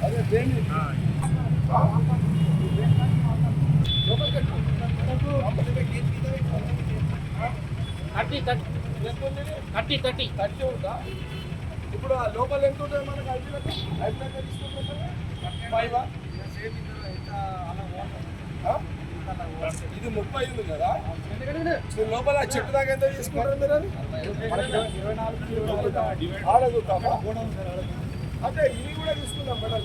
అదే train thirty ఉందా? ఇప్పుడు ఆ లోపల ఎంత ఉంటుంది మనకు ఐదులకు తీసుకుంటున్నా 5 ఇది 30 ఉంది కదా. మీరు లోపల చెట్టు దాకా ఎంత తీసుకుంటారు మీరు? అది ఆడదుతామా? అదే ఇది కూడా తీసుకుందాం మేడం.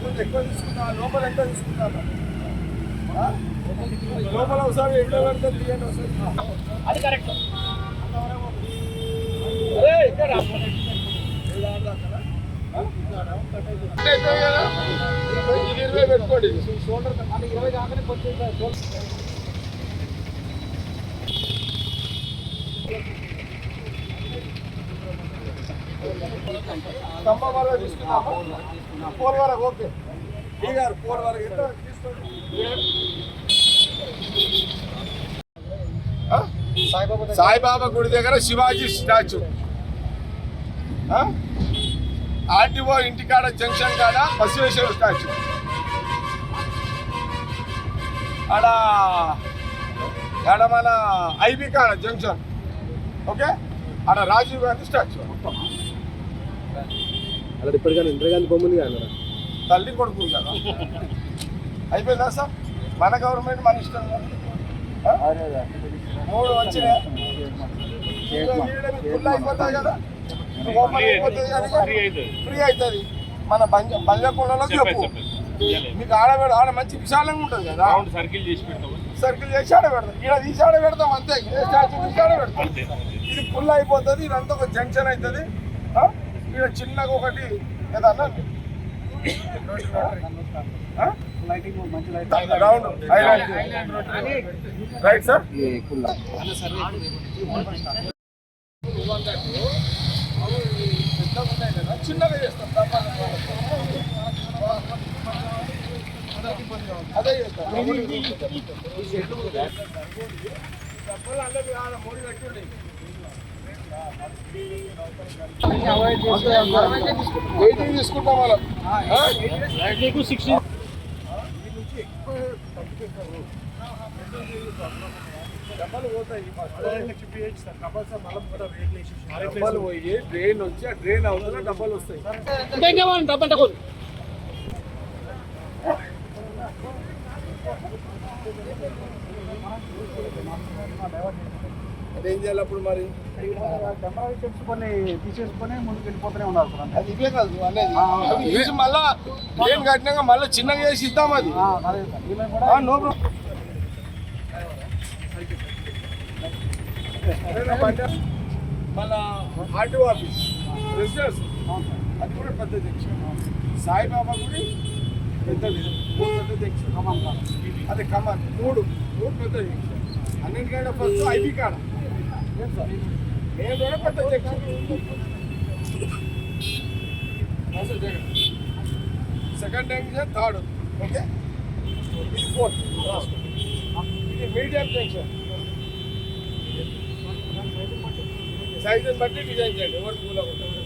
కొంచెం ఎక్కువ తీసుకున్నా. లోపల ఎంత తీసుకుంటాను? లోపల ఒకసారి ఎక్కడ పెడతా తీయండి ఒకసారి. అది కరెక్ట్. ఇక్కడ 20 పెట్టుకోండి. షోల్డర్ 20 కాగానే కొంచెం స్తంభం వరకు తీసుకున్నాము. 4 వరకు ఓకే. ఈ గారు 4 వరకు ఎంత తీసుకోండి. సాయిబాబా గుడి దగ్గర శివాజీ స్టాచ్యూ, ఆర్టీఓ ఇంటికాడ జంక్షన్ కాడ బసవేశ్వర స్టాచ్యూ, ఆడ మన ఐబీ కాడ జంక్షన్ ఓకే, ఆడ రాజీవ్ గాంధీ స్టాచ్యూ. అలా ఇప్పటికైనా ఇందిరాగాంధీ బొమ్మని కానీ తల్లి కొడుకు కదా. అయిపోయిందా సార్? మన గవర్నమెంట్ మన ఇష్టం. 3 వచ్చినాయి. ఫుల్ అయిపోతాయి కదా, ఓపెన్ అయిపోతుంది కానీ ఫ్రీ అవుతుంది. మన బంజకుండలో చెప్పు మీకు ఆడ మంచి విశాలంగా ఉంటుంది కదా. సర్కిల్ చేసి ఆడ పెడతాం. ఇక్కడ తీసి ఆడ పెడతాం అంతే. స్టాచ్యూ తీసి ఆడ పెడతాం. ఇది ఫుల్ అయిపోతుంది. ఇదంతా ఒక జంక్షన్ అవుతుంది. ఇక్కడ చిన్నగా ఒకటి ఏదన్నా రౌండ్ రైట్ సార్. చిన్నగా చేస్తాం. అదే చేస్తాం. మూడు పెట్టుండే వెయిటింగ్ తీసుకుంటాం మనం. డబ్బాలు పోతాయి. డబ్బాలు పోయి డ్రైన్ వచ్చి ఆ డ్రైన్ అవుతున్నా డబ్బాలు వస్తాయి. అదేం చేయాలి అప్పుడు మరి? తీసేసుకొని ముందుకు వెళ్ళిపోతూనే ఉన్నారు సార్. అది ఇవే కాదు అనేది మళ్ళా డ్రైన్ కట్టినాక మళ్ళీ చిన్నగా చేసి ఇద్దాం. అది నో ప్రాబ్లం. మళ్ళా ఆర్టీఓ ఆఫీస్ రెసిడెన్స్ అది కూడా పెద్ద జంక్షన్. సాయిబాబా గుడి పెద్దది, పెద్ద జంక్షన్. అదే కమాన్ 3 పెద్ద జంక్షన్. అన్నింటికంటే ఫస్ట్ ఐబీ కాడ నేను కూడా పెద్ద junction. Second junction, third okay, ఇది 4th, ఇది మీడియం జంక్షన్. సైజుని బట్టి డిజైన్ చేయండి. ఎవరు కూల్ అవుతుంది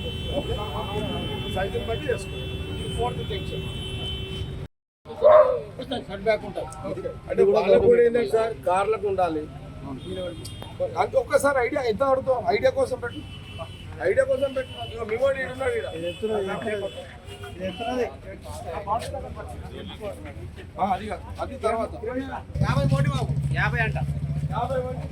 సైజుని బట్టి చేసుకోండి. 4th జంక్షన్ కట్ బ్యాక్ ఉంటుంది. అంటే వాళ్ళకు కూడా ఏంటంటే సార్ కార్లకు ఉండాలి. అంతే ఒక్కసారి ఐడియా ఎంత అడుగుతాం. ఐడియా కోసం పెట్టు. ఇక మిమోడి ఉన్నాడు ఇక్కడ. అది తర్వాత 50 కోటి బాబు 50 అంట 50 మంది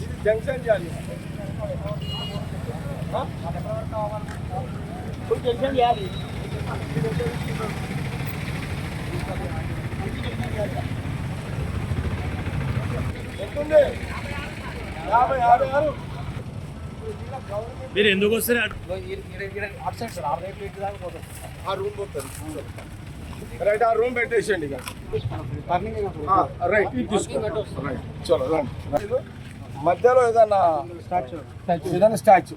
ఇది జంక్షన్ చేయాలి. ఫుల్ జంక్షన్ చేయాలి. ఎంతుంది? 50 మీరు ఎందుకు వస్తారు? ఆ రూమ్ పోతుంది. రైట్, ఆ రూమ్ పెట్టేసేయండి ఇక. రైట్, ఇది తీసుకోండి. రైట్, చలో రండి. మధ్యలో ఏదన్నా ఏదైనా స్టాచ్యూ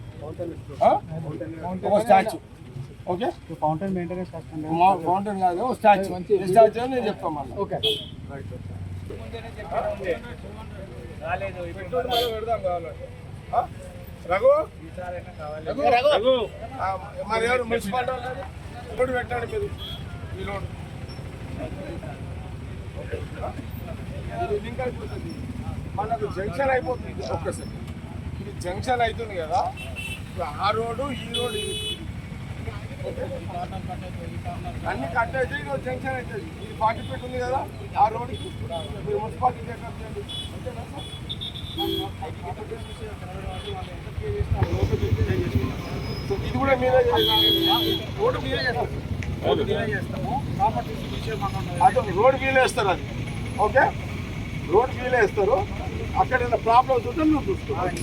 ఒక statue okay fountain maintenance fountain కాదు స్టాచ్యూ స్టాచ్యూ అని నేను చెప్తాను మళ్ళీ ఓకే పెడదాం కావాలంటే రఘు మరి ఎవరు మున్సిపాలిటీ వాళ్ళు ఇప్పుడు పెట్టండి మీరు ఈ రోడ్ ఇది లింక్ అయిపోతుంది మనకు జంక్షన్ అయిపోతుంది ఒక్కసారి ఇది జంక్షన్ అవుతుంది కదా ఆ రోడ్డు ఈ రోడ్డు అన్ని కట్ అయితే ఇది జంక్షన్ అవుతుంది ఇది 40 ఫీట్ ఉంది కదా ఆ రోడ్డుకి మీరు మున్సిపాలిటీ చెకప్ చేయండి అంతేనా సార్ ఇది కూడా మీరే రోడ్డు మీరే చేస్తాము అటు రోడ్ వీలు వేస్తారు అది ఓకే రోడ్ వీలు వేస్తారు అక్కడ ఏదైనా ప్రాబ్లమ్స్ ఉంటే నువ్వు చూసుకోవాలి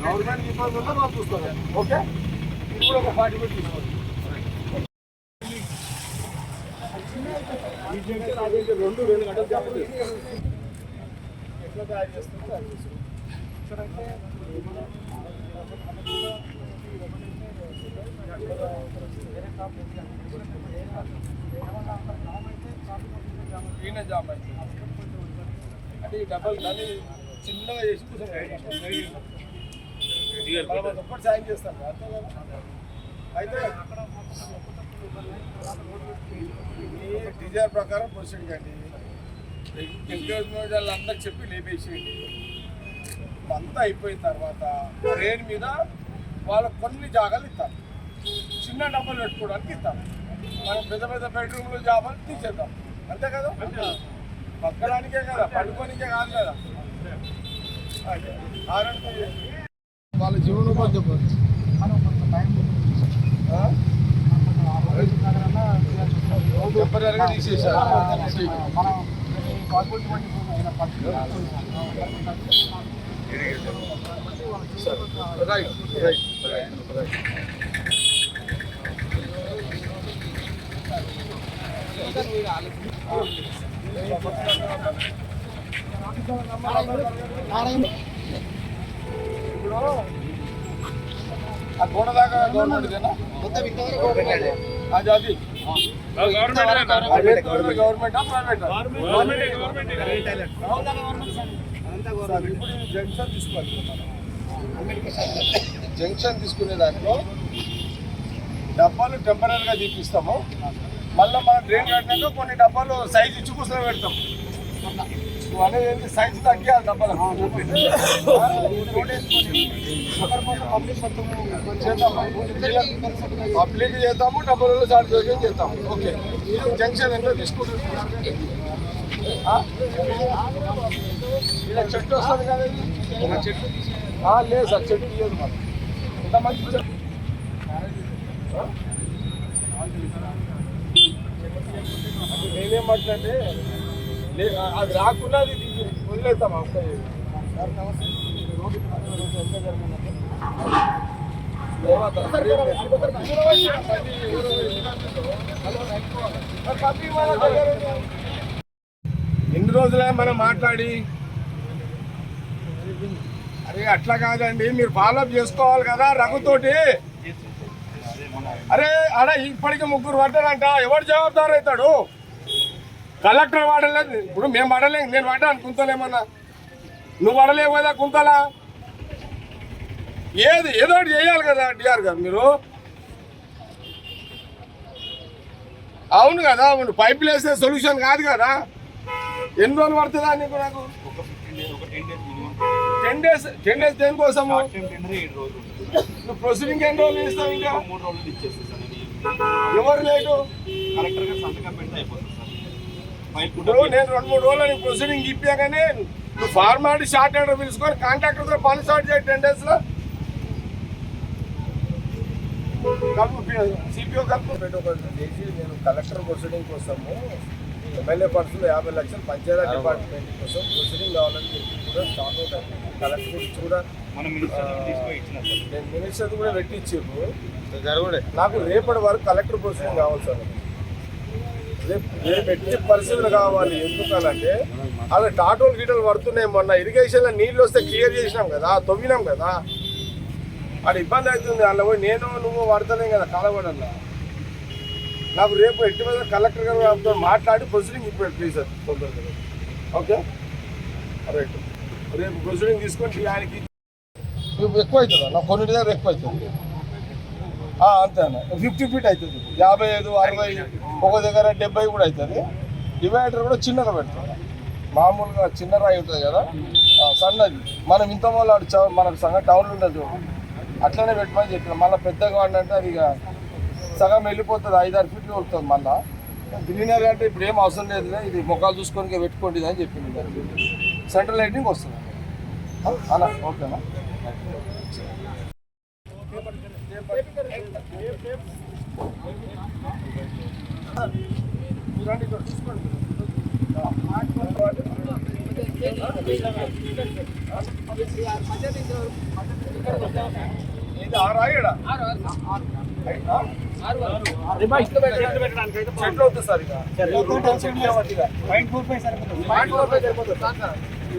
గవర్నమెంట్ ఇబ్బంది ఉంటే మనం చూసుకోవాలి ఓకే ఇది కూడా ఒక 40 ఫీట్ తీసుకోవాలి రెండు గంటలు చెప్పండి ఎట్లా తయారు చేస్తుందో అది ఈయన జామ్ అయితే అంటే ఈ డబ్బులు కానీ చిన్నగా చేసి ఒక్కటి సాయం చేస్తాను అంతే కదా అయితే ఈ డిజైన్ ప్రకారం ప్రొసీడ్ కండి ఎంకరేజ్మెంట్ వాళ్ళందరికి చెప్పి లేపేసేయండి అంతా అయిపోయిన తర్వాత ట్రైన్ మీద వాళ్ళకు కొన్ని జాగాలు ఇస్తాం చిన్న డబ్బులు పెట్టుకోవడానికి ఇస్తాం మనం పెద్ద పెద్ద బెడ్రూమ్లో జాబాలు తీసేద్దాం అంతే కదా పక్కడానికే కదా పడుకోనికే కాదు కదా వాళ్ళ జీవనోపాధి టెంపరీగా తీసేసారు రైట్ రైట్ ఇప్పుడు ఆ గోడ దాకా గవర్నమెంట్ అది అది గవర్నమెంటా ప్రైవేటా ఇప్పుడు జంక్షన్ తీసుకోవాలి జంక్షన్ తీసుకునే దాంట్లో డబ్బాలు టెంపరీగా తీపిస్తాము మళ్ళీ మనం డ్రైన్ కట్టినాక కొన్ని డబ్బాలు సైజు ఇచ్చి కూర్చొని పెడతాం అనేది ఏంటి సైజు తగ్గి ఆ డబ్బాలు పబ్లిక్ చేద్దాము డబ్బాలలో సాటిస్ఫాక్షన్ చేద్దాము ఓకే జంక్షన్ ఎంతో తీసుకుంటున్నాం ఇలా చెట్టు వస్తుంది కదా చెట్టు లేదు సార్ చెట్టు తీయదు మాకు ఎంత మంచి చెట్టు నేనేమంటే అది రాకుండా అది వదిలేస్తాం సార్ నమస్తే ఎన్ని రోజులే మనం మాట్లాడి అరే అట్లా కాదండి మీరు ఫాలోఅప్ చేసుకోవాలి కదా రఘుతోటి అరే అలా ఇప్పటికీ ముగ్గురు పడ్డాడంట ఎవరు జవాబుదారు అవుతాడు కలెక్టర్ వాడలేదు ఇప్పుడు మేము పడలేము నేను పడ్డాను కుంతలేమన్నా నువ్వు పడలేవు కదా కుంతలా ఏదో ఒకటి చేయాలి కదా డిఆర్ గారు మీరు అవును కదా పైపులు వేస్తే సొల్యూషన్ కాదు కదా ఎన్ని రోజులు పడుతుందా నీకు నాకు 10 డేస్ దేనికోసము నువ్వు ప్రొసీడింగ్ ఎన్ని రోజులు ఇస్తావు ఇంకా 3 రోజులు ఇచ్చేస్తాను ఎవరు లేటు కలెక్టర్ గారు సంతకం పెడితే అయిపోతుంది సార్ ఇప్పుడు నేను 2-3 రోజులు ప్రొసీడింగ్ ఇప్పాగానే నువ్వు ఫార్మాలిటీ షార్ట్ ఆర్డర్ పిలుచుకొని కాంట్రాక్టర్తో పని స్టార్ట్ చేయి 10 డేస్లో సిపిఓ కలుపు చేసి నేను కలెక్టర్ ప్రొసీడింగ్ కోసము ఎమ్మెల్యే పర్సులు 50 లక్షలు పంచాయతీ డిపార్ట్మెంట్ కోసం ప్రొసీడింగ్ కావాలని చెప్పి కూడా స్టార్ట్ అవుతాయి కలెక్టర్ గురించి కూడా నేను మినిస్టర్ కూడా పెట్టించారు నాకు రేపటి వరకు కలెక్టర్ ప్రొసీడింగ్ కావాలి సార్ రేపు ఎట్టి పరిస్థితులు కావాలి. ఎందుకనంటే అలా టాటోలు గీటలు పడుతున్నాయి. మొన్న ఇరిగేషన్లో నీళ్ళు వస్తే క్లియర్ చేసినాం కదా, తవ్వినాం కదా, అది ఇబ్బంది అవుతుంది. అందులో పోయి నేను నువ్వు పడతలేం కదా కాలబడల్లా. నాకు రేపు ఎట్టి మీద కలెక్టర్ గారితో మాట్లాడి ప్రొసీడింగ్ ఇప్పుడు ప్లీజ్ సార్ తొందరగా. Okay right. రేపు ప్రొసీడింగ్ తీసుకొని ఆయనకి ఎక్కువ అవుతుందా? నాకు కొన్నిటి దగ్గర ఎక్కువ అవుతుంది. అంతే అన్న 50 ఫీట్ అవుతుంది, 55, 60, ఒక దగ్గర 70 కూడా అవుతుంది. డివైడర్ కూడా చిన్నగా పెడతాం. మామూలుగా చిన్న రాయి ఉంటుంది కదా, సన్నది. మనం ఇంత వాళ్ళు మనకు సంగతి టౌన్లో ఉండదు, అట్లనే పెట్టమని చెప్పిన. మళ్ళీ పెద్దగా అంటే అది ఇక సగం వెళ్ళిపోతుంది, 5-6 ఫీట్లు కొడుతుంది. మళ్ళీ గ్రీనరీ అంటే ఇప్పుడు ఏం అవసరం లేదు, ఇది మొక్కలు చూసుకొని పెట్టుకోండి అని చెప్పింది. సెంట్రల్ లైటింగ్ వస్తుంది అలా. ఓకేనా? చూసుకోండి. ఇది 6 ఆగడా చెట్లు అవుతుంది సార్. ఇక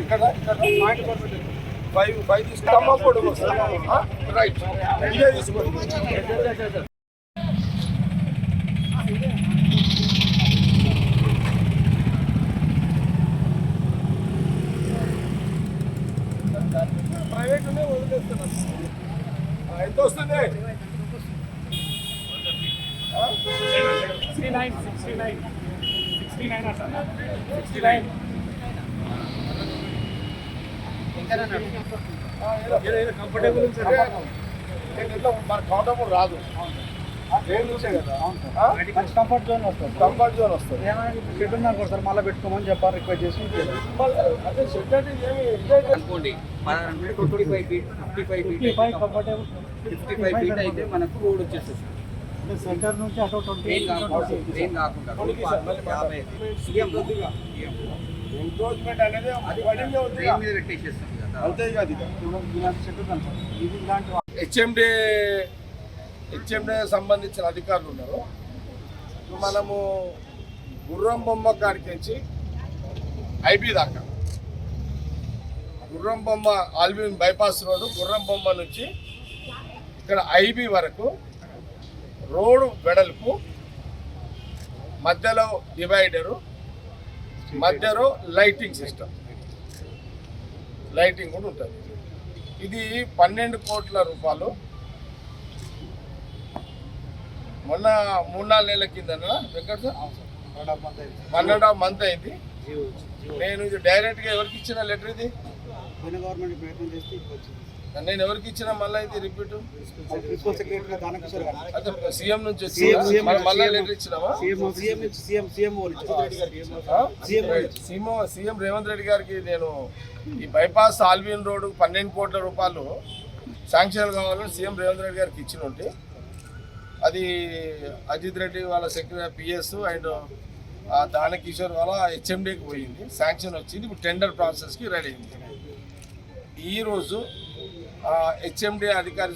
ఇక్కడ 5 తీసుకుంటాం. రైట్, ఇదే తీసుకోండి. ప్రైవేట్ వదిలేస్తున్నాం. ఎంత వస్తుంది? 69. కంఫర్టబుల్ మన కౌంటబుల్ రాదు. కంఫర్ట్ జోన్ వస్తుంది. కంఫర్ట్ జోన్ వస్తుంది. షెడ్ ఉన్నా కూడా సార్ మళ్ళీ పెట్టుకోమని చెప్పారు, రిక్వెస్ట్ చేసి. అదే షెడ్ అంటే అనుకోండి 55 ఫీట్ కంఫర్టబుల్ 55 ఫీట్ అయితే మనకు రోడ్ వచ్చేస్తుంది. సెంటర్ నుంచి అటు 20 ఎంక్రోచ్మెంట్ అనేది పడిందే ఉంది మీద పెట్టేసేస్తాం కదా. అంతే కాదు. హెచ్ఎండే సంబంధించిన అధికారులు ఉన్నారు. మనము గుర్రం బొమ్మ కాడికి వచ్చి ఐబీ దాకా, గుర్రం బొమ్మ ఆల్బిన్ బైపాస్ రోడ్డు గుర్రం బొమ్మ నుంచి ఇక్కడ ఐబీ వరకు రోడ్డు వెడల్పు, మధ్యలో డివైడరు, మధ్యలో లైటింగ్ సిస్టమ్, లైటింగ్ కూడా ఉంటుంది. ఇది 12 కోట్ల రూపాయలు. మొన్న 3-4 నెలల కింద వెంకట సార్ 1.5 మంత్ అయింది. నేను ఇది డైరెక్ట్గా ఎవరికి ఇచ్చిన లెటర్? ఇది గవర్నమెంట్ ప్రయత్నం చేస్తే నేను ఎవరికి ఇచ్చిన మళ్ళీ ఇది రిపీట్ అదే సీఎం నుంచి మళ్ళీ లెటర్ ఇచ్చినావా? సీఎం రేవంత్ రెడ్డి గారికి నేను ఈ బైపాస్ ఆల్బిన్ రోడ్డు 12 కోట్ల రూపాయలు శాంక్షన్ కావాలని సీఎం రేవంత్ రెడ్డి గారికి ఇచ్చిన ఉంటే అది అజిత్ రెడ్డి వాళ్ళ సెక్రటరీ పిఎస్ అండ్ దానకిషోర్ వాళ్ళ హెచ్ఎండికి పోయింది. శాంక్షన్ వచ్చింది, ఇప్పుడు టెండర్ ప్రాసెస్కి రెడీ అయింది. ఈరోజు హెచ్ఎండి అధికారి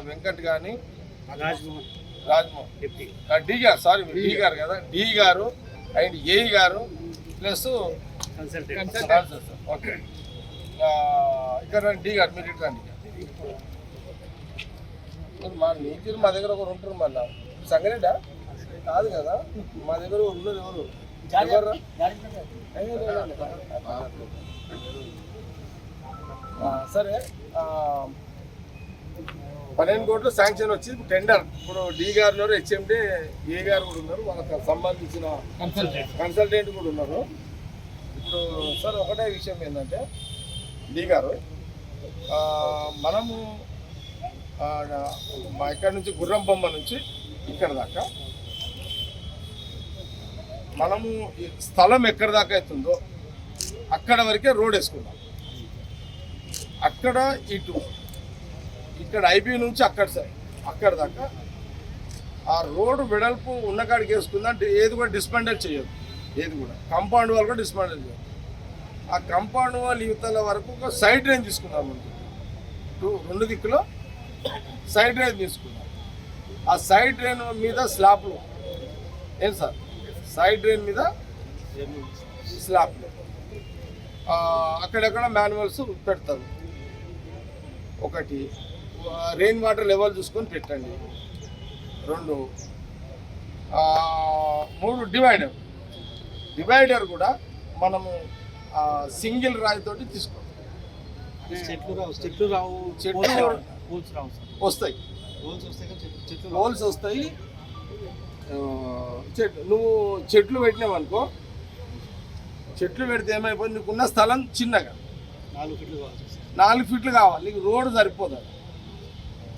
వెంకట్ కానీ రాజ్మోహన్ డి గారు, సారీ డి గారు కదా, డి గారు అండ్ ఏఈ గారు ప్లస్ కన్సల్టెంట్. ఓకే, ఇక్కడ డి గారు మీరు ఇటు రండి. మా నీతిలు మా దగ్గర ఒకరు ఉంటారు. మళ్ళా సంగారెడ్డా కాదు కదా, మా దగ్గర ఉన్నారు. ఎవరు? సరే, 12 కోట్లు శాంక్షన్ వచ్చి టెండర్ ఇప్పుడు డి గారు ఉన్నారు, హెచ్ఎండి ఏ గారు కూడా ఉన్నారు, వాళ్ళకి సంబంధించిన కన్సల్టెంట్ కూడా ఉన్నారు. ఇప్పుడు సార్ ఒకటే విషయం ఏంటంటే డి గారు, మనము ఇక్కడ నుంచి గుర్రం బొమ్మ నుంచి ఇక్కడ దాకా మనము స్థలం ఎక్కడ దాకా అవుతుందో అక్కడ వరకే రోడ్ వేసుకుందాం. అక్కడ ఇటు ఇక్కడ ఐబీ నుంచి అక్కడ దాకా ఆ రోడ్డు వెడల్పు ఉన్న కాడికి వేసుకుందాం. ఏది కూడా డిస్పెండర్ చేయదు, ఏది కూడా కంపౌండ్ వాల్ కూడా డిస్పెండర్ చేయదు. ఆ కంపౌండ్ వాల్ యువతల వరకు ఒక సైడ్ డ్రైన్ తీసుకుందాం. 2 దిక్కులో సైడ్ డ్రైన్ తీసుకుందాం. ఆ సైడ్ డ్రైన్ మీద స్లాబ్లు ఏం సార్, సైడ్ డ్రైన్ మీద స్లాబ్ అక్కడెక్కడ మాన్యువల్స్ పెడతారు. ఒకటి రెయిన్ వాటర్ లెవెల్ చూసుకొని పెట్టండి. 2 3 డివైడర్ కూడా మనము సింగిల్ రాయితోటి తీసుకోండి. చెట్లు రావు పూల్స్ రావు సార్. వస్తాయి, పూల్స్ వస్తాయి కానీ చెట్లు హోల్స్ వస్తాయి. నువ్వు చెట్లు పెట్టినావనుకో, చెట్లు పెడితే ఏమైపోయింది, నీకున్న స్థలం చిన్నగా 4 ఫీట్లు కావాలి సార్. 4 ఫీట్లు కావాలి, నీకు రోడ్డు సరిపోదు.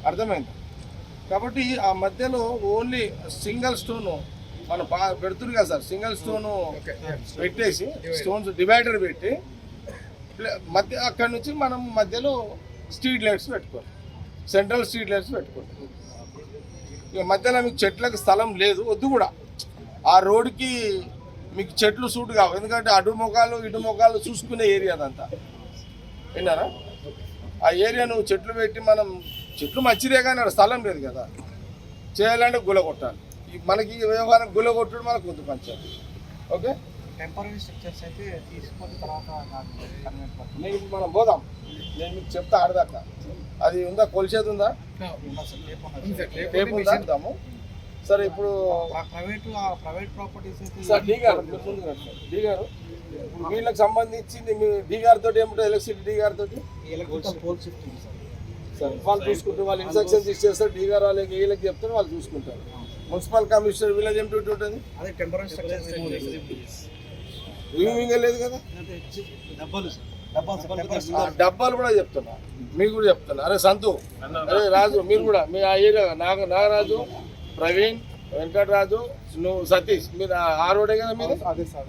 అర్థమైంది? కాబట్టి ఆ మధ్యలో ఓన్లీ సింగిల్ స్టోను మనం పెడుతుంది కదా సార్, సింగిల్ స్టోను పెట్టేసి స్టోన్స్ డివైడర్ పెట్టి మధ్య అక్కడి నుంచి మనం మధ్యలో స్ట్రీట్ లైట్స్ పెట్టుకోవాలి, సెంట్రల్ స్ట్రీట్ లైట్స్ పెట్టుకోవాలి. ఇక మధ్యలో మీకు చెట్లకు స్థలం లేదు, వద్దు కూడా. ఆ రోడ్డుకి మీకు చెట్లు సూట్ కావు, ఎందుకంటే అటు మొఖాలు ఇటు మొఖాలు చూసుకునే ఏరియా అదంతా. విన్నారా? ఆ ఏరియా నువ్వు చెట్లు పెట్టి మనం చెట్లు మంచిదే కానీ అక్కడ స్థలం లేదు కదా, చేయాలంటే గుల కొట్టాలి. మనకి వ్యవహారం గుల కొట్టడం మనకు వద్దు పంచాలి. ఓకే, టెంపరీ స్ట్రక్చర్స్ అయితే తీసుకున్న తర్వాత నేను ఇప్పుడు మనం పోదాం, నేను మీకు చెప్తా ఆడదాకా. అది ఉందా, కొలిసేది ఉందా, రేపు ఉందాము. సరే ఇప్పుడు ప్రైవేట్ ప్రాపర్టీస్ అయితే సార్ డి గారు మీరు ముందు రండి సార్. డి గారు ఇప్పుడు వీళ్ళకి సంబంధించి మీ డి గారితో ఏమిటో ఎలక్ట్రిసిటీ డి గారితో ఎలక్ట్రికల్ పోల్ షిఫ్టింగ్ సార్ వాళ్ళు చూసుకుంటారు, వాళ్ళు ఇన్స్ట్రక్షన్స్ ఇచ్చేస్తారు. డి గారు వాళ్ళకి వీళ్ళకి చెప్తారు, వాళ్ళు చూసుకుంటారు. మున్సిపల్ కమిషనర్ విలేజ్ ఏం డ్యూటీ ఉంటుంది, అదే టెంపరీ స్ట్రక్చర్స్ రిమూవింగ్ లేదు కదా. డబ్బాలు సార్ ఆ డబ్బాలు కూడా చెప్తున్నా, మీకు కూడా చెప్తున్నా. అరే సంతు, అరే రాజు, మీరు కూడా మీ ఆ ఏరియా నాగరాజు, ప్రవీణ్, వెంకటరాజు, నువ్వు సతీష్, మీరు ఆ రోడే కదా మీరు, అదే సార్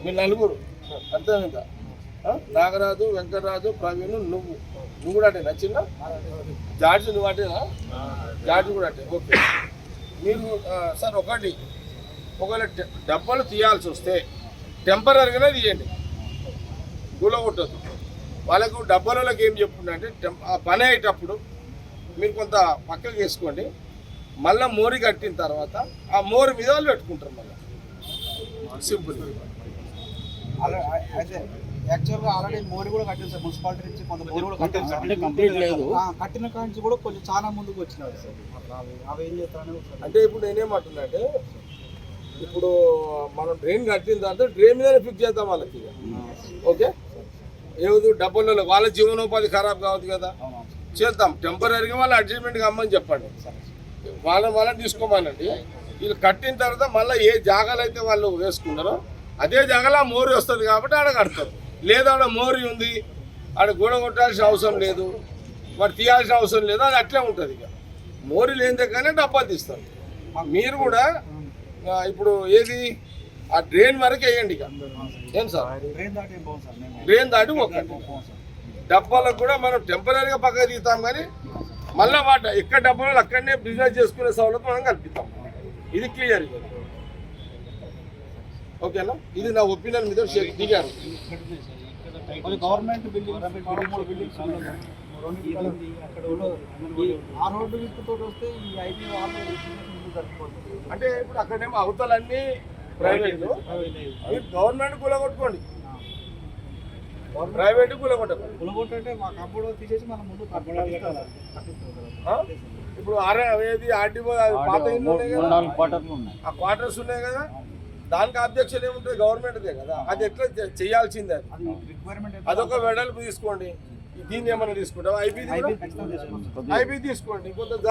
మీరు 4 అర్థమైందా? నాగరాజు, వెంకటరాజు, ప్రవీణ్, నువ్వు కూడా అంటే నచ్చిందా? జార్జ్ నువ్వు అంటేనా? జార్జ్ కూడా అంటే ఓకే. మీరు సార్ ఒకవేళ డబ్బాలు తీయాల్సి వస్తే టెంపరీగానే తీయండి, గుల కొట్టద్దు. వాళ్ళకు డబ్బాలకి ఏం చెప్తుందంటే ఆ పని అయ్యేటప్పుడు మీరు కొంత పక్కకి వేసుకోండి, మళ్ళీ మోరి కట్టిన తర్వాత ఆ మోరి మీద వాళ్ళు పెట్టుకుంటారు. మళ్ళీ సింపుల్. అయితే యాక్చువల్గా ఆల్రెడీ మోరీ కూడా కట్టింది సార్, మున్సిపాలిటీ నుంచి కొంత మోరీ కూడా కట్టింది సార్. అంటే కంప్లీట్ లేదు, కట్టిన కాడ నుంచి కూడా కొంచెం చాలా ముందుకు వచ్చినారు సార్. అవి ఏం చేస్తారని అంటే ఇప్పుడు నేనేమంటున్నాంటే, ఇప్పుడు మనం డ్రైన్ కట్టిన తర్వాత డ్రైన్ మీదనే ఫిక్స్ చేద్దాం వాళ్ళకి. ఓకే, ఏదో డబ్బులలో వాళ్ళ జీవనోపాధి ఖరాబ్ కావద్దు కదా, చేద్దాం. టెంపరీగా వాళ్ళ అడ్జస్ట్మెంట్గా అమ్మని చెప్పండి, వాళ్ళని తీసుకోమనండి. వీళ్ళు కట్టిన తర్వాత మళ్ళీ ఏ జాగాలు అయితే వాళ్ళు వేసుకున్నారో అదే జాగాలో ఆ మోరీ వస్తుంది కాబట్టి ఆడ కడతారు. లేదా ఆడ మోరీ ఉంది, ఆడ గోడ కొట్టాల్సిన అవసరం లేదు, మరి తీయాల్సిన అవసరం లేదు, అది అట్లే ఉంటుంది. ఇక మోరీ లేనిదే కానీ డబ్బాలు తీస్తారు. మీరు కూడా ఇప్పుడు ఏది ఆ డ్రైన్ వరకు వేయండి. ఇక ఏం సార్, డ్రైన్ దాటి ఒక్కటి డబ్బాలకు కూడా మనం టెంపరీగా పక్కకు తీస్తాం, కానీ మళ్ళీ ఎక్కడ డబ్బాలు అక్కడనే బిజినెస్ చేసుకునే సౌలభ్యం మనం కల్పిస్తాం. ఇది క్లియర్. ఓకేనా? ఇది నా ఒపీనియన్ మీద దిగారు. గవర్నమెంట్ బిల్డింగ్ 3 బిల్డింగ్స్ ఆ రోడ్డు విప్పుతో వస్తే ఈ ఐటీ వాళ్ళు సరిపోతుంది. అంటే ఇప్పుడు అక్కడేమో అవతలన్నీ ప్రైవేట్, మీరు గవర్నమెంట్ కూలగొట్టుకోండి, ప్రైవేట్ కూలగొట్టకండి. కూలగొట్టే మా కంపౌండ్ తీసేసి మనం ముందు ఇప్పుడు ఏది ఆర్డీఓ పాత ఇల్లు ఉన్నాయి కదా, ఆ క్వార్టర్స్ ఉన్నాయి కదా, దానికి అబ్జెక్షన్ ఏముంటుంది, గవర్నమెంట్దే కదా. అది ఎట్లా చేయాల్సిందే, అదొక వెడల్పు తీసుకోండి. దీన్ని ఏమైనా తీసుకుంటాం, ఐపీ తీసుకోండి. కొంత